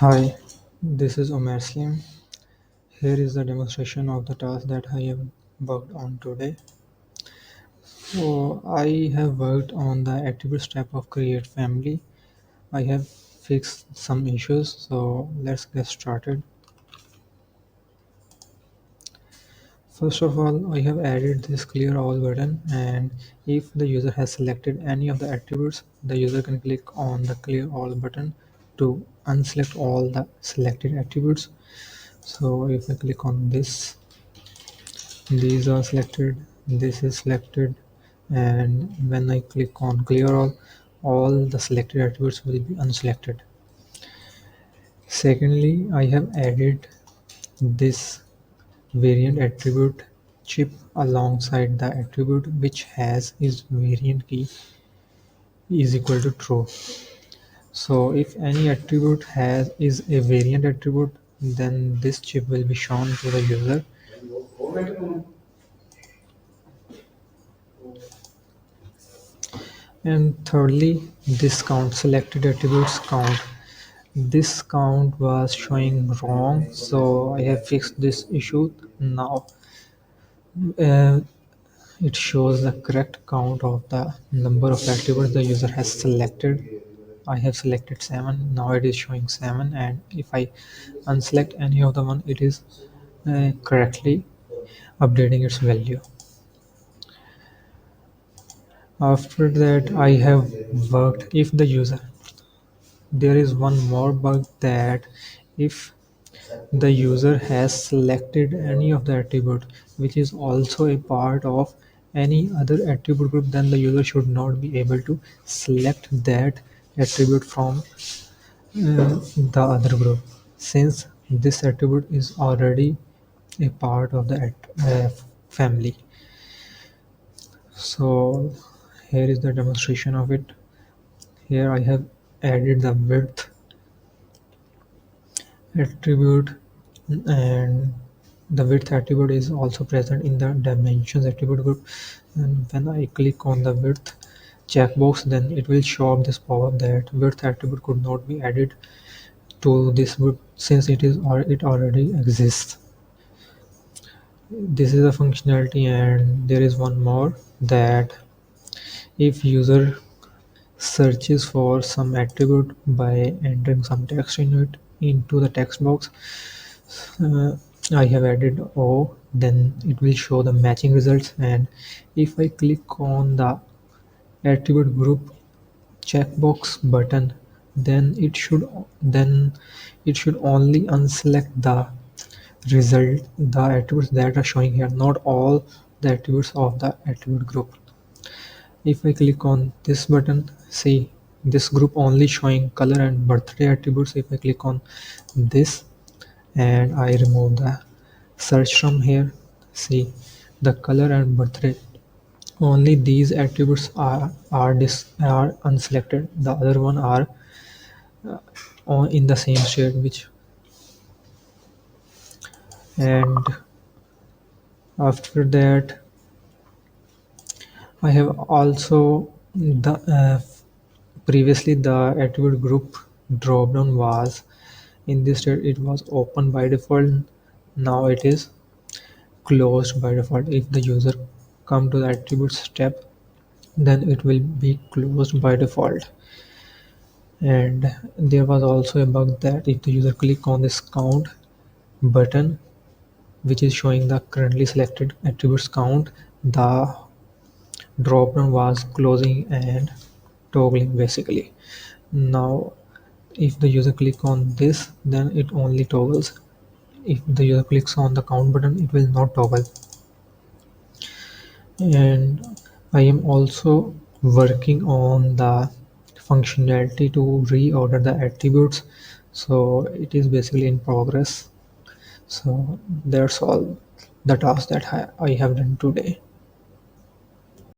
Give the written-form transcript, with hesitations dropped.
Hi, this is Omer Slim. Here is the demonstration of the task that I have worked on today. So I have worked on the attribute step of create family. I have fixed some issues, so let's get started. First of all, I have added this clear all button, and if the user has selected any of the attributes, the user can click on the clear all button to unselect all the selected attributes. So if I click on this, these are selected, this is selected, and when I click on clear all the selected attributes will be unselected. Secondly, I have added this variant attribute chip alongside the attribute which has its variant key is equal to true. So if any attribute has is a variant attribute, then this chip will be shown to the user. And thirdly, this count selected attributes count. This count was showing wrong, so I have fixed this issue. Now uh, it shows the correct count of the number of attributes the user has selected. I have selected 7. Now it is showing 7, and if I unselect any of the one, it is correctly updating its value. After that, I have worked if the user. There is one more bug that if the user has selected any of the attribute which is also a part of any other attribute group, then the user should not be able to select that attribute from the other group, since this attribute is already a part of the family. So here is the demonstration of it. Here I have added the width attribute, and the width attribute is also present in the dimensions attribute group. And when I click on the width checkbox, then it will show up this pop-up that width attribute could not be added to this group since it already exists. This is a functionality, and there is one more that if user searches for some attribute by entering some text in it into the text box, uh, I have added O, then it will show the matching results. And if I click on the attribute group checkbox button, then it should only unselect the result, the attributes that are showing here, not all the attributes of the attribute group. If I click on this button, see this group only showing color and birthday attributes. If I click on this and I remove the search from here, see the color and birthday, only these attributes are unselected. The other one are on in the same state, which. And after that, I have also the previously the attribute group dropdown was in this state, it was open by default. Now it is closed by default. If the user come to the attributes step, then it will be closed by default. And there was also a bug that if the user click on this count button which is showing the currently selected attributes count, the dropdown was closing and toggling basically. Now if the user click on this, then it only toggles. If the user clicks on the count button, it will not toggle. And I am also working on the functionality to reorder the attributes, so it is basically in progress. So that's all the task that I have done today.